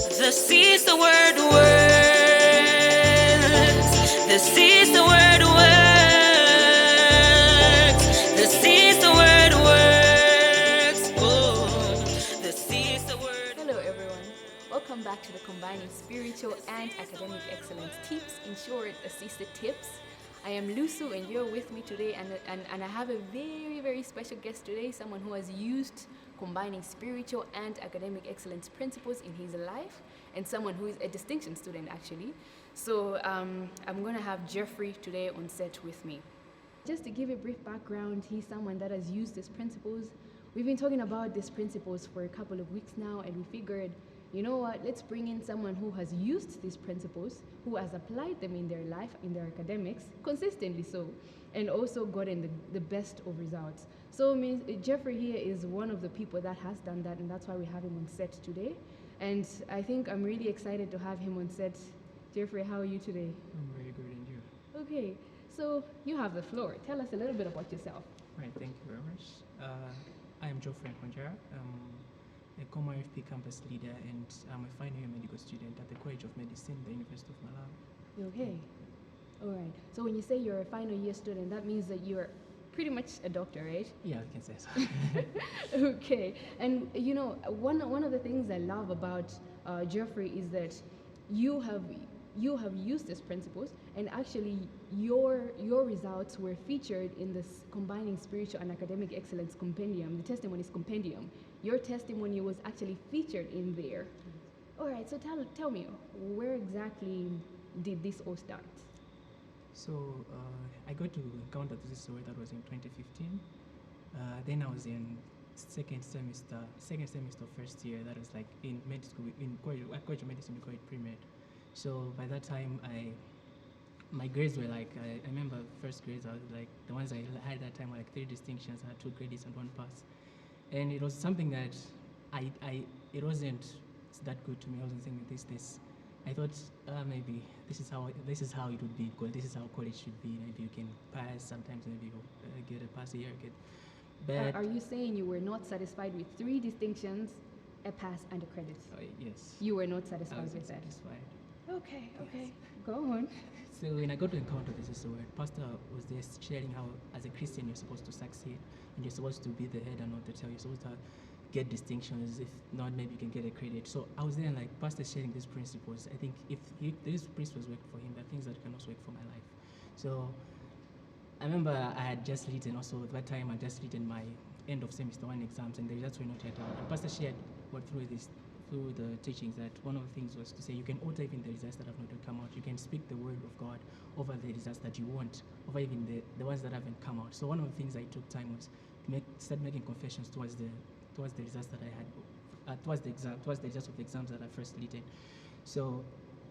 This is the word works. This is the word works. This is the word works. Oh, this is the word. Hello everyone, welcome back to the Combining Spiritual and Academic Excellence Tips, in short, Assisted Tips. I am Lusu and you're with me today, and I have a very special guest today, someone who has used combining spiritual and academic excellence principles in his life, and someone who is a distinction student actually. So I'm going to have Jeffrey today on set with me. Just to give a brief background, he's someone that has used these principles. We've been talking about these principles for a couple of weeks now, and we figured, you know what, let's bring in someone who has used these principles, who has applied them in their life, in their academics, consistently so, and also gotten the best of results. So Jeffrey here is one of the people that has done that, and that's why we have him on set today. And I think I'm really excited to have him on set. Jeffrey, how are you today? I'm very good, and you? Okay, so you have the floor. Tell us a little bit about yourself. Right, thank you very much. I am Geoffrey Nkonjara. I'm a Common FP campus leader, and I'm a final year medical student at the College of Medicine, the University of Malawi. Okay, all right. So when you say you're a final year student, that means that you're pretty much a doctor, right? Yeah, I can say so. Okay, and you know, one of the things I love about Jeffrey is that you have used these principles, and actually your results were featured in this Combining Spiritual and Academic Excellence Compendium, the Testimonies Compendium. Your testimony was actually featured in there. All right, so tell me, where exactly did this all start? So I got to encounter this story that was in 2015. Then I was in second semester, first year. That was like in med school, at College of Medicine, we call it pre-med. So by that time, my grades were like, I remember first grades, I was like, the ones I had that time were like 3 distinctions, I had 2 grades and 1 pass. And it was something that it wasn't that good to me. I wasn't saying this. I thought maybe this is how it would be, because this is how college should be. Maybe you can pass, sometimes maybe you get a pass a year, but are you saying you were not satisfied with 3 distinctions, a pass, and a credit? Yes. You were not I satisfied was with that? satisfied. Okay, Yes. go on. So when I got to encounter this word, pastor was there sharing how, as a Christian, you're supposed to succeed, and you're supposed to be the head and not the tail. You're supposed to get distinctions. If not, maybe you can get a credit. So I was there, like, pastor sharing these principles. I think if these principles work for him, there are things that can also work for my life. So I remember I had just written, also at that time, I just written my end of semester 1 exams, and the results were not yet out. And pastor shared through the teachings, that one of the things was to say you can alter even the results that have not yet come out. You can speak the word of God over the results that you want, over even the ones that haven't come out. So one of the things I took time was to start making confessions towards the results that I had, towards the results of the exams that I first written. So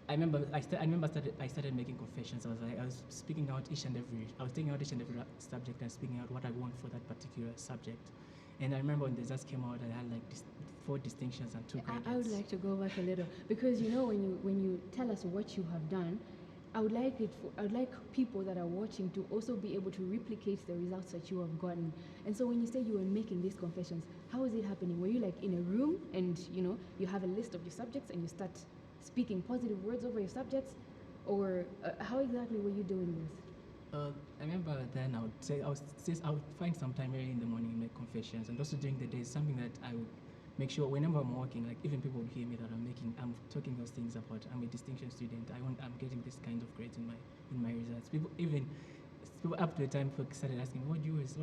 I started making confessions. I was speaking out I was taking out each and every subject and speaking out what I want for that particular subject. And I remember when the results came out, I had like 4 distinctions and 2 credits. I would like to go back a little, because you know, when you tell us what you have done, I would like people that are watching to also be able to replicate the results that you have gotten. And so when you say you were making these confessions, how is it happening? Were you like in a room and you have a list of your subjects and you start speaking positive words over your subjects, or how exactly were you doing this? I remember then I would find some time early in the morning and make confessions, and also during the day, something that I would make sure whenever I'm working, like even people would hear me that I'm talking those things about. I'm a distinction student. I'm getting this kind of grades in my results. People up to the time people started asking, why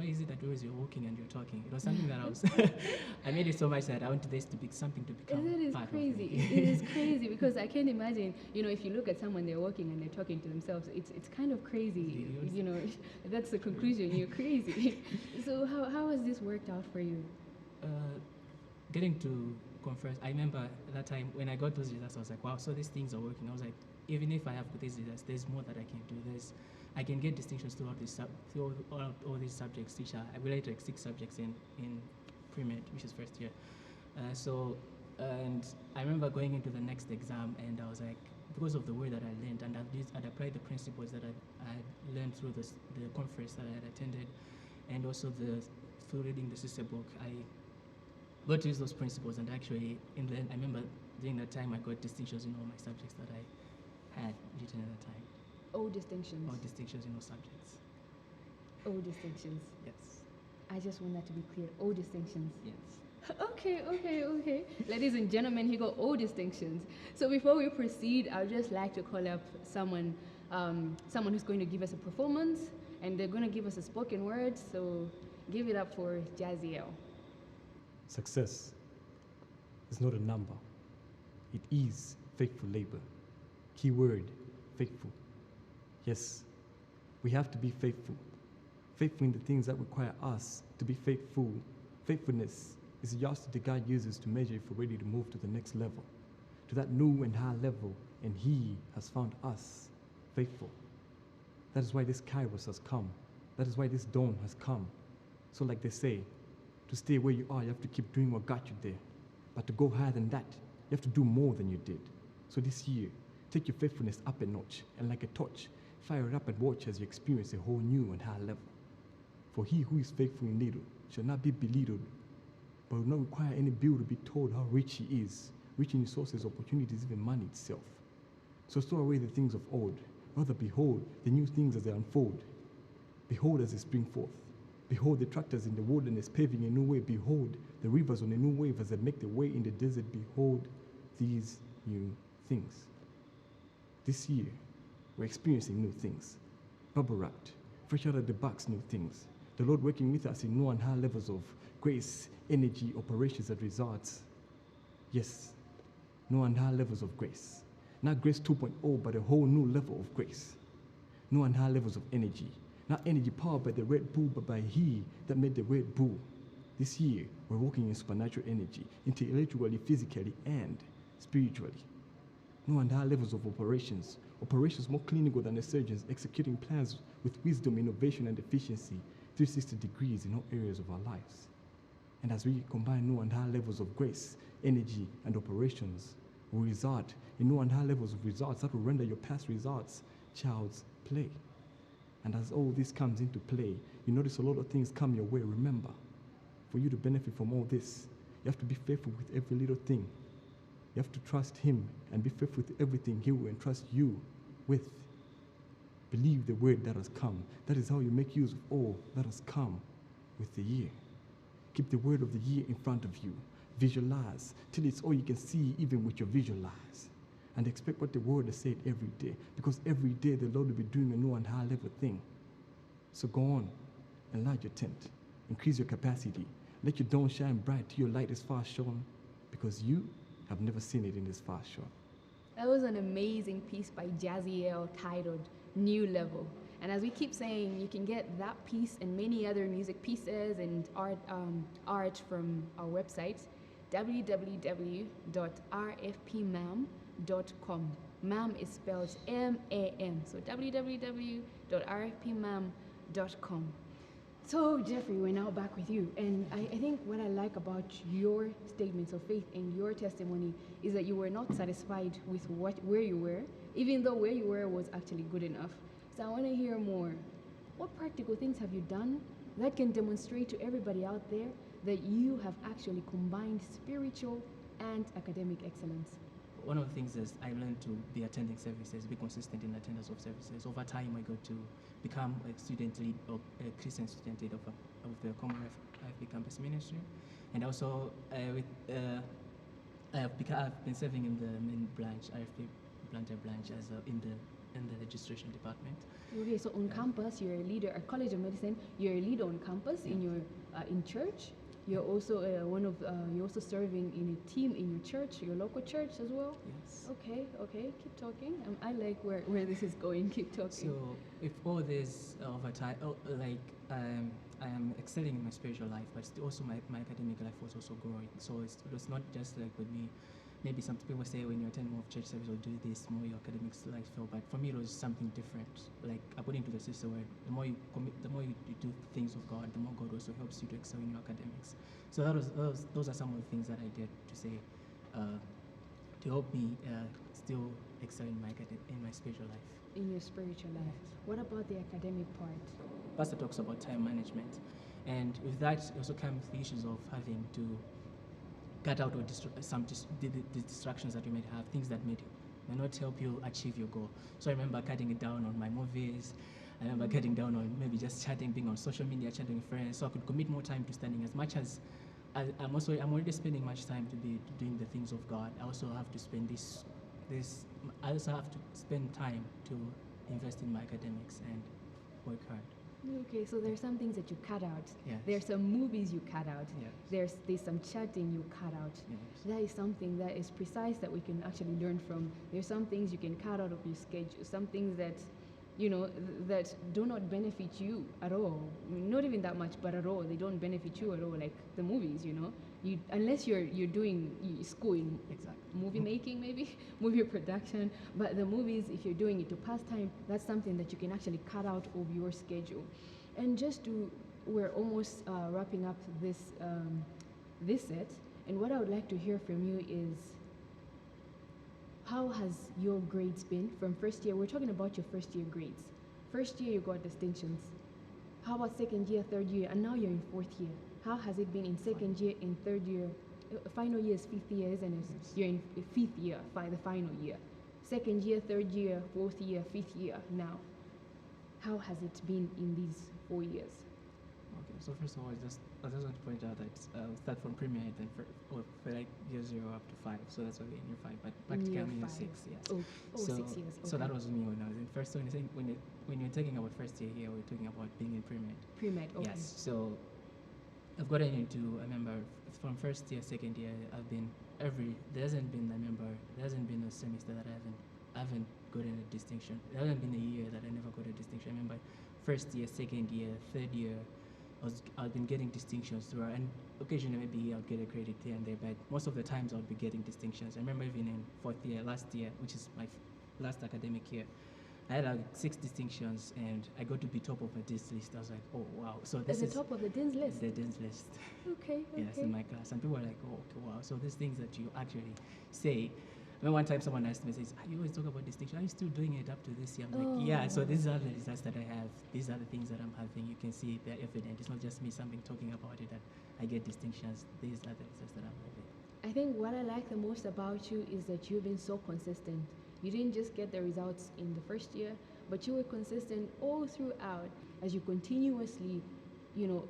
is it that always you're walking and you're talking? It was something that I was I made it so much that I wanted this to be something to become part crazy. of me. It is crazy, because I can't imagine, if you look at someone, they're walking and they're talking to themselves, it's kind of crazy. That's the conclusion. You're crazy. So how has this worked out for you? Getting to confess, I remember at that time when I got those results, I was like, wow, so these things are working. I was like, even if I have these results, there's more that I can do. I can get distinctions throughout all these subjects, which I related like 6 subjects in pre-med, which is first year. And I remember going into the next exam, and I was like, because of the word that I learned, and I'd applied the principles that I had learned through the conference that I had attended, and also through reading the sister book, I got to use those principles. And actually, in the end, I remember during that time, I got distinctions in all my subjects that I had written at the time. O distinctions. All distinctions in all subjects. O distinctions. Yes. I just want that to be clear. O distinctions. Yes. Okay. Ladies and gentlemen, he got O distinctions. So before we proceed, I'd just like to call up someone who's going to give us a performance, and they're going to give us a spoken word. So give it up for Jaziel. Success is not a number. It is faithful labor. Keyword, faithful. Yes, we have to be faithful. Faithful in the things that require us to be faithful. Faithfulness is the yardstick God uses to measure if we're ready to move to the next level, to that new and high level, and He has found us faithful. That is why this Kairos has come. That is why this dawn has come. So like they say, to stay where you are, you have to keep doing what got you there. But to go higher than that, you have to do more than you did. So this year, take your faithfulness up a notch, and like a torch, fire it up and watch as you experience a whole new and high level. For he who is faithful in little shall not be belittled, but will not require any bill to be told how rich he is, rich in resources, opportunities, even money itself. So store away the things of old, rather behold the new things as they unfold. Behold as they spring forth. Behold the tractors in the wilderness paving a new way. Behold the rivers on a new wave as they make their way in the desert. Behold these new things. This year, we're experiencing new things. Bubble wrapped, fresh out of the box new things. The Lord working with us in new and high levels of grace, energy, operations, and results. Yes, new and high levels of grace. Not grace 2.0, but a whole new level of grace. New and high levels of energy. Not energy powered by the Red Bull, but by He that made the Red Bull. This year, we're walking in supernatural energy, intellectually, physically, and spiritually. New and high levels of operations. Operations more clinical than the surgeons, executing plans with wisdom, innovation, and efficiency, 360 degrees in all areas of our lives. And as we combine new and high levels of grace, energy, and operations, will result in new and high levels of results that will render your past results child's play. And as all this comes into play, you notice a lot of things come your way. Remember, for you to benefit from all this, you have to be faithful with every little thing. You have to trust Him and be faithful with everything He will entrust you with. Believe the word that has come. That is how you make use of all that has come with the year. Keep the word of the year in front of you. Visualize till it's all you can see, even with your visualize. And expect what the word has said every day, because every day the Lord will be doing a new and high level thing. So go on, enlarge your tent, increase your capacity, let your dawn shine bright till your light is far shone, because you have never seen it in this far shone. That was an amazing piece by Jaziel titled New Level. And as we keep saying, you can get that piece and many other music pieces and art from our website, www.rfpmam.com. MAM is spelled M-A-M. So www.rfpmam.com. So Jeffrey, we're now back with you. And I think what I like about your statements of faith and your testimony is that you were not satisfied with where you were, even though where you were was actually good enough. So I want to hear more. What practical things have you done that can demonstrate to everybody out there that you have actually combined spiritual and academic excellence? One of the things is I learned to be attending services, be consistent in attendance of services. Over time, I got to become a student lead, or a Christian student lead of the Commonwealth IFP campus ministry. And also, I've been serving in the main branch, IFP Planter branch, as in the registration department. Okay, so on campus, you're a leader at College of Medicine. You're a leader on campus in your in church. You're also you're also serving in a team in your church, your local church as well. Yes. Okay. Keep talking. I like where this is going. Keep talking. So, if all this over time, I am excelling in my spiritual life, but also my academic life was also growing. So it was not just like with me. Maybe some people say when you attend more of church service or do this, more your academics life fell. But for me, it was something different. Like according to the sister word, the more you commit, the more you do things of God, the more God also helps you to excel in your academics. So those are some of the things that I did to say to help me still excel in my spiritual life. In your spiritual life. What about the academic part? Pastor talks about time management, and with that also comes the issues of having to cut out or the distractions that you might have, things that may not help you achieve your goal. So I remember cutting it down on my movies. I remember cutting down on maybe just chatting, being on social media, chatting with friends, so I could commit more time to studying. As much as I'm already spending much time to be doing the things of God. I also have to spend I also have to spend time to invest in my academics and work hard. Okay, so there's some things that you cut out. Yes. There's some movies you cut out. Yes. There's some chatting you cut out. Yes. That is something that is precise that we can actually learn from. There's some things you can cut out of your schedule. Some things that, that do not benefit you at all. Not even that much, but at all. They don't benefit you at all. Like the movies, unless you're doing school in Exactly. movie making, maybe movie production. But the movies, if you're doing it to pass time, that's something that you can actually cut out of your schedule. And we're almost wrapping up this set. And what I would like to hear from you is, how has your grades been from first year? We're talking about your first year grades. First year you got distinctions. How about second year, third year, and now you're in fourth year? How has it been in second year, in third year? Final year is fifth year, isn't it? Yes. You're in fifth year, the final year. Second year, third year, fourth year, fifth year now. How has it been in these 4 years? Okay, so first of all, I just want to point out that start from premier then for like year 0 up to 5, so that's why we're in year 5, but practically Year I'm in year 6, five. yes. Oh, So, 6 years. so okay. that was me when I was in first. So when you're talking about first year here, we're talking about being in pre-med. Pre-med, okay. Yes. So I've gotten into. I remember from first year, second year, there hasn't been a semester that I haven't gotten a distinction. There hasn't been a year that I never got a distinction. I remember first year, second year, third year, I've been getting distinctions throughout, and occasionally maybe I'll get a credit here and there, but most of the times I'll be getting distinctions. I remember even in fourth year, last year, which is my last academic year, I had like 6 distinctions, and I got to be top of a DINS list. I was like, oh wow! So this At is the top of the DINS list. the DINS list. Okay. Yes, in my class, and people were like, oh, okay, wow. So these things that you actually say. I remember one time someone asked me, says, you always talk about distinction. Are you still doing it up to this year? I'm like, yeah. So these are the results that I have. These are the things that I'm having. You can see they're evident. It's not just me talking about it that I get distinctions. These are the results that I'm having. I think what I like the most about you is that you've been so consistent. You didn't just get the results in the first year, but you were consistent all throughout. As you continuously,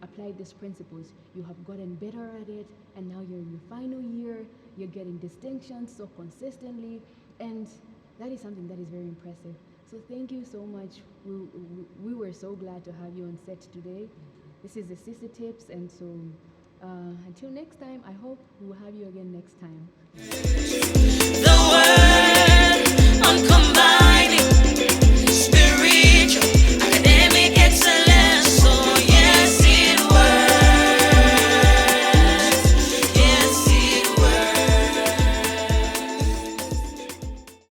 applied these principles, you have gotten better at it, and now you're in your final year, you're getting distinctions so consistently, and that is something that is very impressive. So thank you so much. We were so glad to have you on set today. This is the Sister Tips, and so until next time, I hope we'll have you again next time. The world